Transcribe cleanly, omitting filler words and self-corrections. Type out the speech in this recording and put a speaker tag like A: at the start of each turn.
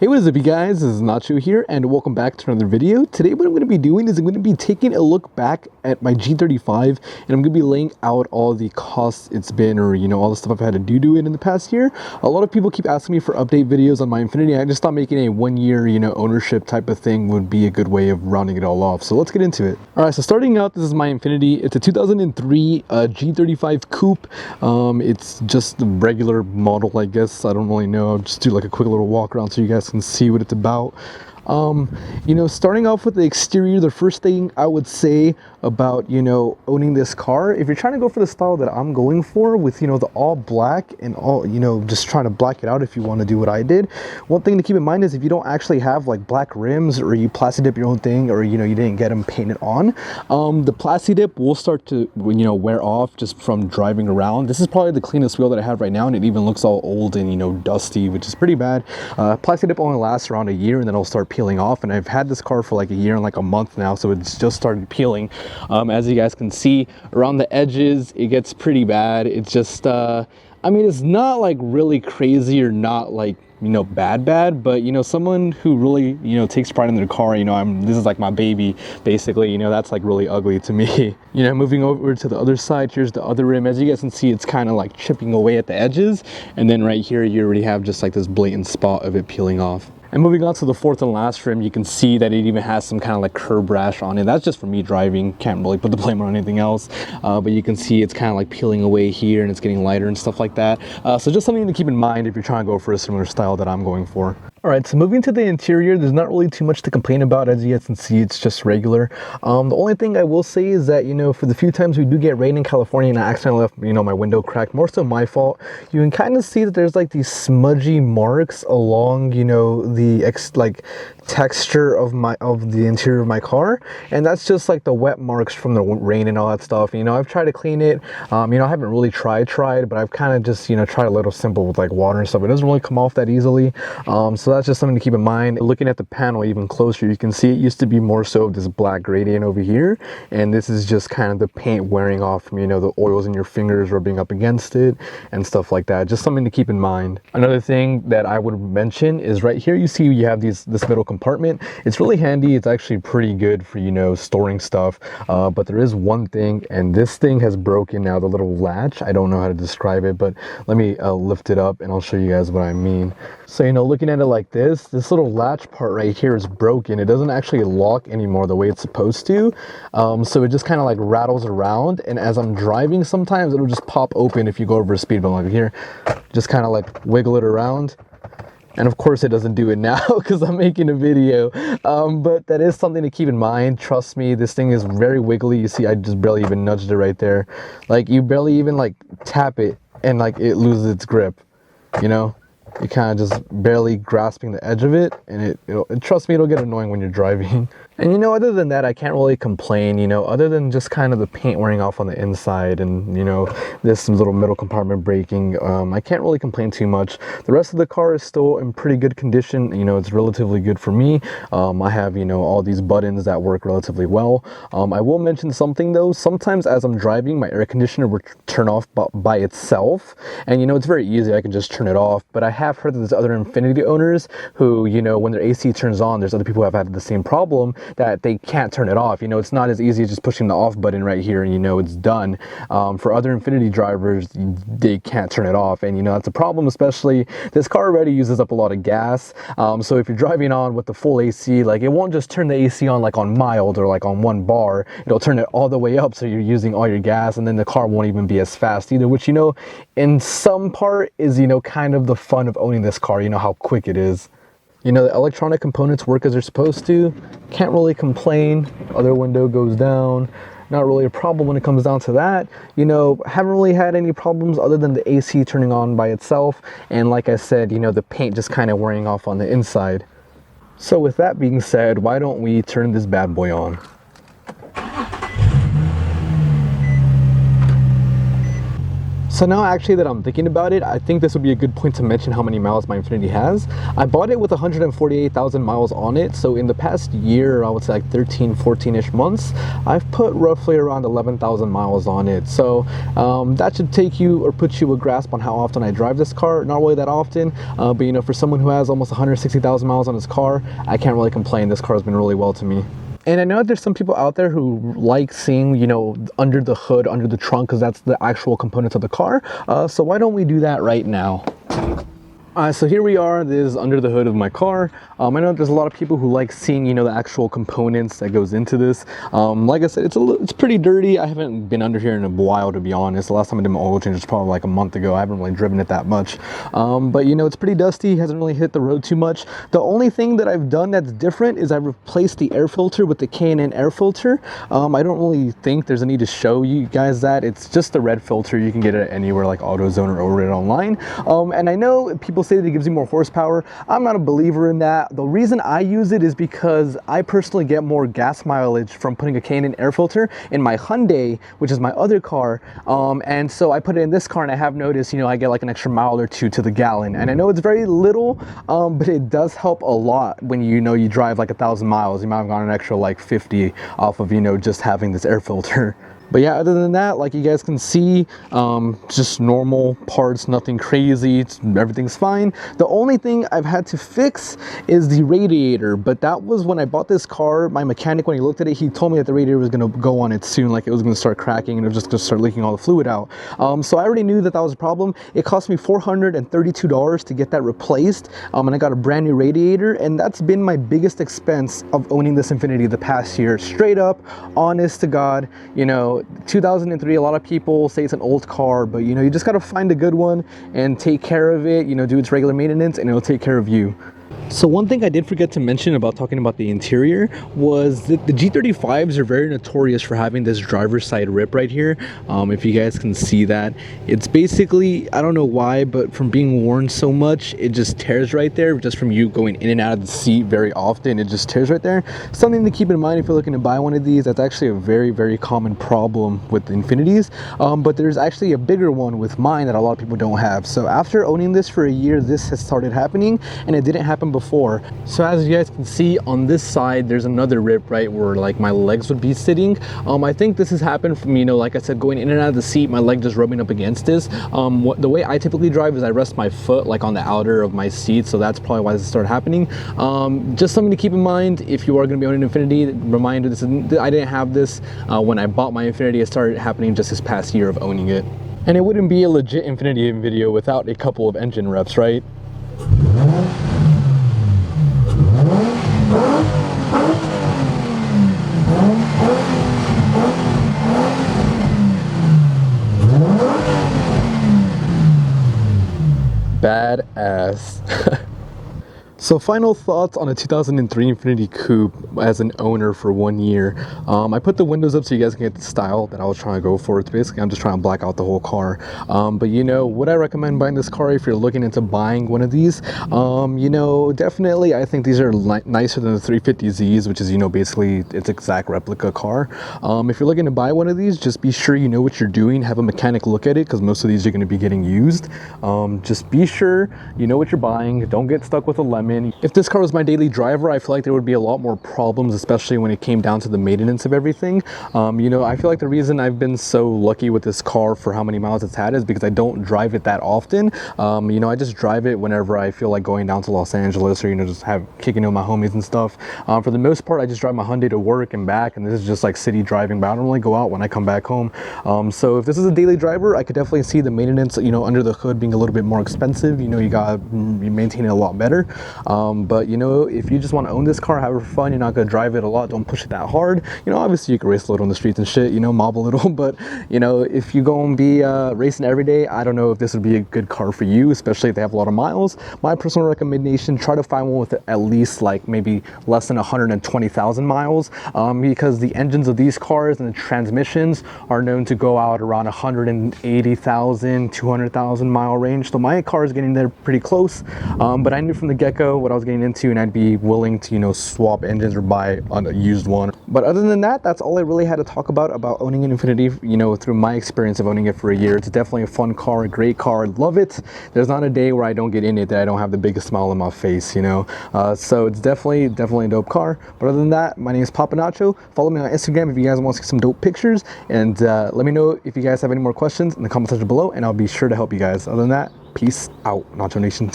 A: Hey, what is up you guys, this is Nacho here and welcome back to another video. Today what I'm going to be doing is I'm going to be taking a look back at my G35 and I'm going to be laying out all the costs it's been, or all the stuff I've had to do to it in the past year. A lot of people keep asking me for update videos on my Infiniti. I just thought making a 1 year ownership type of thing would be a good way of rounding it all off. So let's get into it. Alright, so starting out, this is my Infiniti. It's a 2003 G35 coupe. It's just the regular model, I guess. I don't really know. I'll just do like a quick little walk around so you guys can see what it's about. Starting off with the exterior, the first thing I would say about owning this car, if you're trying to go for the style that I'm going for with the all black and all just trying to black it out, if you want to do what I did, one thing to keep in mind is if you don't actually have like black rims, or you plasti dip your own thing, or you didn't get them painted on, the plasti dip will start to wear off just from driving around. This is probably the cleanest wheel that I have right now, and it even looks all old and dusty, which is pretty bad. Plasti dip only lasts around a year and then it'll start peeling off, and I've had this car for like a year and like a month now, so it's just started peeling. As you guys can see around the edges, it gets pretty bad. It's just I mean, it's not like really crazy or not like bad, but someone who really takes pride in their car, this is like my baby basically, that's like really ugly to me. Moving over to the other side, here's the other rim. As you guys can see, it's kind of like chipping away at the edges, and then right here you already have just like this blatant spot of it peeling off. And moving on to the fourth and last rim, you can see that it even has some kind of like curb rash on it. That's just for me driving, can't really put the blame on anything else, but you can see it's kind of like peeling away here and it's getting lighter and stuff like that. So just something to keep in mind if you're trying to go for a similar style that I'm going for. Alright, so moving to the interior, there's not really too much to complain about. As you guys can see, it's just regular. The only thing I will say is that, for the few times we do get rain in California and I accidentally left, my window cracked, more so my fault, you can kind of see that there's like these smudgy marks along, the texture of the interior of my car, and that's just like the wet marks from the rain and all that stuff. I've tried to clean it. I haven't really tried, but I've kind of just tried a little simple with like water and stuff. It doesn't really come off that easily. So that's just something to keep in mind. Looking at the panel even closer, you can see it used to be more so of this black gradient over here, and this is just kind of the paint wearing off from the oils in your fingers rubbing up against it and stuff like that. Just something to keep in mind. Another thing that I would mention is right here you see you have this middle compartment. It's really handy. It's actually pretty good for storing stuff, but there is one thing, and this thing has broken now, the little latch. I don't know how to describe it, but let me lift it up and I'll show you guys what I mean. So looking at it like this little latch part right here is broken. It doesn't actually lock anymore the way it's supposed to, so it just kind of like rattles around, and as I'm driving sometimes it'll just pop open if you go over a speed bump. Like here, just kind of like wiggle it around. And of course it doesn't do it now because I'm making a video, but that is something to keep in mind. Trust me, this thing is very wiggly. You see I just barely even nudged it right there. Like you barely even like tap it and like it loses its grip, You're kind of just barely grasping the edge of it, and trust me, it'll get annoying when you're driving. And other than that, I can't really complain, other than just kind of the paint wearing off on the inside and, this little middle compartment breaking. I can't really complain too much. The rest of the car is still in pretty good condition. It's relatively good for me. I have, all these buttons that work relatively well. I will mention something though. Sometimes as I'm driving, my air conditioner will turn off by itself. And, it's very easy. I can just turn it off. But I have heard that there's other Infiniti owners who, when their AC turns on, there's other people who have had the same problem, that they can't turn it off. It's not as easy as just pushing the off button right here and it's done. For other Infiniti drivers, they can't turn it off, and that's a problem. Especially this car already uses up a lot of gas, so if you're driving on with the full AC, like it won't just turn the AC on like on mild or like on 1 bar. It'll turn it all the way up, so you're using all your gas, and then the car won't even be as fast either, which in some part is kind of the fun of owning this car, how quick it is. The electronic components work as they're supposed to. Can't really complain. Other window goes down. Not really a problem when it comes down to that. Haven't really had any problems other than the AC turning on by itself. And like I said, the paint just kind of wearing off on the inside. So with that being said, why don't we turn this bad boy on? So now actually that I'm thinking about it, I think this would be a good point to mention how many miles my Infiniti has. I bought it with 148,000 miles on it. So in the past year, I would say like 13, 14-ish months, I've put roughly around 11,000 miles on it. So that should take you or put you a grasp on how often I drive this car. Not really that often, but you know, for someone who has almost 160,000 miles on his car, I can't really complain. This car has been really well to me. And I know that there's some people out there who like seeing, you know, under the hood, under the trunk, because that's the actual components of the car. So why don't we do that right now? So here we are. This is under the hood of my car. I know there's a lot of people who like seeing, you know, the actual components that goes into this. Like I said, it's pretty dirty. I haven't been under here in a while, to be honest. The last time I did my oil change was probably like a month ago. I haven't really driven it that much. But you know, it's pretty dusty. Hasn't really hit the road too much. The only thing that I've done that's different is I've replaced the air filter with the K&N air filter. I don't really think there's a need to show you guys that. It's just the red filter. You can get it anywhere like AutoZone or order it online. And I know people say that it gives you more horsepower. I'm not a believer in that. The reason I use it is because I personally get more gas mileage from putting a K&N air filter in my Hyundai, which is my other car. And so I put it in this car, and I have noticed, you know, I get like an extra mile or two to the gallon. And I know it's very little, but it does help a lot when you know you drive like 1,000 miles. You might have gotten an extra like 50 off of, you know, just having this air filter. But yeah, other than that, like you guys can see, just normal parts, nothing crazy, everything's fine. The only thing I've had to fix is the radiator, but that was when I bought this car. My mechanic, when he looked at it, he told me that the radiator was gonna go on it soon, like it was gonna start cracking and it was just gonna start leaking all the fluid out. So I already knew that that was a problem. It cost me $432 to get that replaced, and I got a brand new radiator, and that's been my biggest expense of owning this Infiniti the past year. Straight up, honest to God, you know, 2003, a lot of people say it's an old car, but you know, you just got to find a good one and take care of it, you know, do its regular maintenance, and it'll take care of you. So one thing I did forget to mention about talking about the interior was that the G35s are very notorious for having this driver's side rip right here. If you guys can see that, it's basically, I don't know why, but from being worn so much, it just tears right there. Just from you going in and out of the seat very often, it just tears right there. Something to keep in mind if you're looking to buy one of these. That's actually a very, very common problem with the Infinitis. But there's actually a bigger one with mine that a lot of people don't have. So after owning this for a year, this has started happening, and it didn't happen before. So as you guys can see on this side, there's another rip right where like my legs would be sitting. I think this has happened from, you know, like I said, going in and out of the seat, my leg just rubbing up against this. The way I typically drive is I rest my foot like on the outer of my seat, so that's probably why this started happening. Just something to keep in mind if you are going to be owning an Infiniti. Reminder, I didn't have this when I bought my Infiniti. It started happening just this past year of owning it. And it wouldn't be a legit Infiniti video without a couple of engine reps, right? Badass. So final thoughts on a 2003 Infiniti Coupe as an owner for 1 year. I put the windows up so you guys can get the style that I was trying to go for. It's basically, I'm just trying to black out the whole car. But you know, would I recommend buying this car if you're looking into buying one of these? You know, definitely I think these are nicer than the 350Zs, which is, you know, basically its exact replica car. If you're looking to buy one of these, just be sure you know what you're doing. Have a mechanic look at it, because most of these are going to be getting used. Just be sure you know what you're buying. Don't get stuck with a lemon. If this car was my daily driver, I feel like there would be a lot more problems, especially when it came down to the maintenance of everything. You know, I feel like the reason I've been so lucky with this car for how many miles it's had is because I don't drive it that often. You know, I just drive it whenever I feel like going down to Los Angeles, or, you know, just kicking it with my homies and stuff. For the most part, I just drive my Hyundai to work and back, and this is just like city driving, but I don't really go out when I come back home. So if this is a daily driver, I could definitely see the maintenance, you know, under the hood being a little bit more expensive. You know, you gotta maintain it a lot better. But you know, if you just want to own this car, have it for fun, you're not gonna drive it a lot, don't push it that hard. You know, obviously you can race a little on the streets and shit, you know, mob a little, but you know, if you go and be racing every day, I don't know if this would be a good car for you, especially if they have a lot of miles. My personal recommendation, try to find one with at least like maybe less than 120,000 miles, because the engines of these cars and the transmissions are known to go out around 180,000, 200,000 mile range. So my car is getting there pretty close, but I knew from the get-go know what I was getting into, and I'd be willing to, you know, swap engines or buy a used one. But other than that, that's all I really had to talk about owning an Infiniti, you know, through my experience of owning it for a year. It's definitely a fun car, a great car, love it. There's not a day where I don't get in it that I don't have the biggest smile on my face, you know. So it's definitely a dope car. But other than that, my name is Papa Nacho. Follow me on Instagram if you guys want to see some dope pictures, and let me know if you guys have any more questions in the comment section below, and I'll be sure to help you guys. Other than that, peace out, Nacho Nation.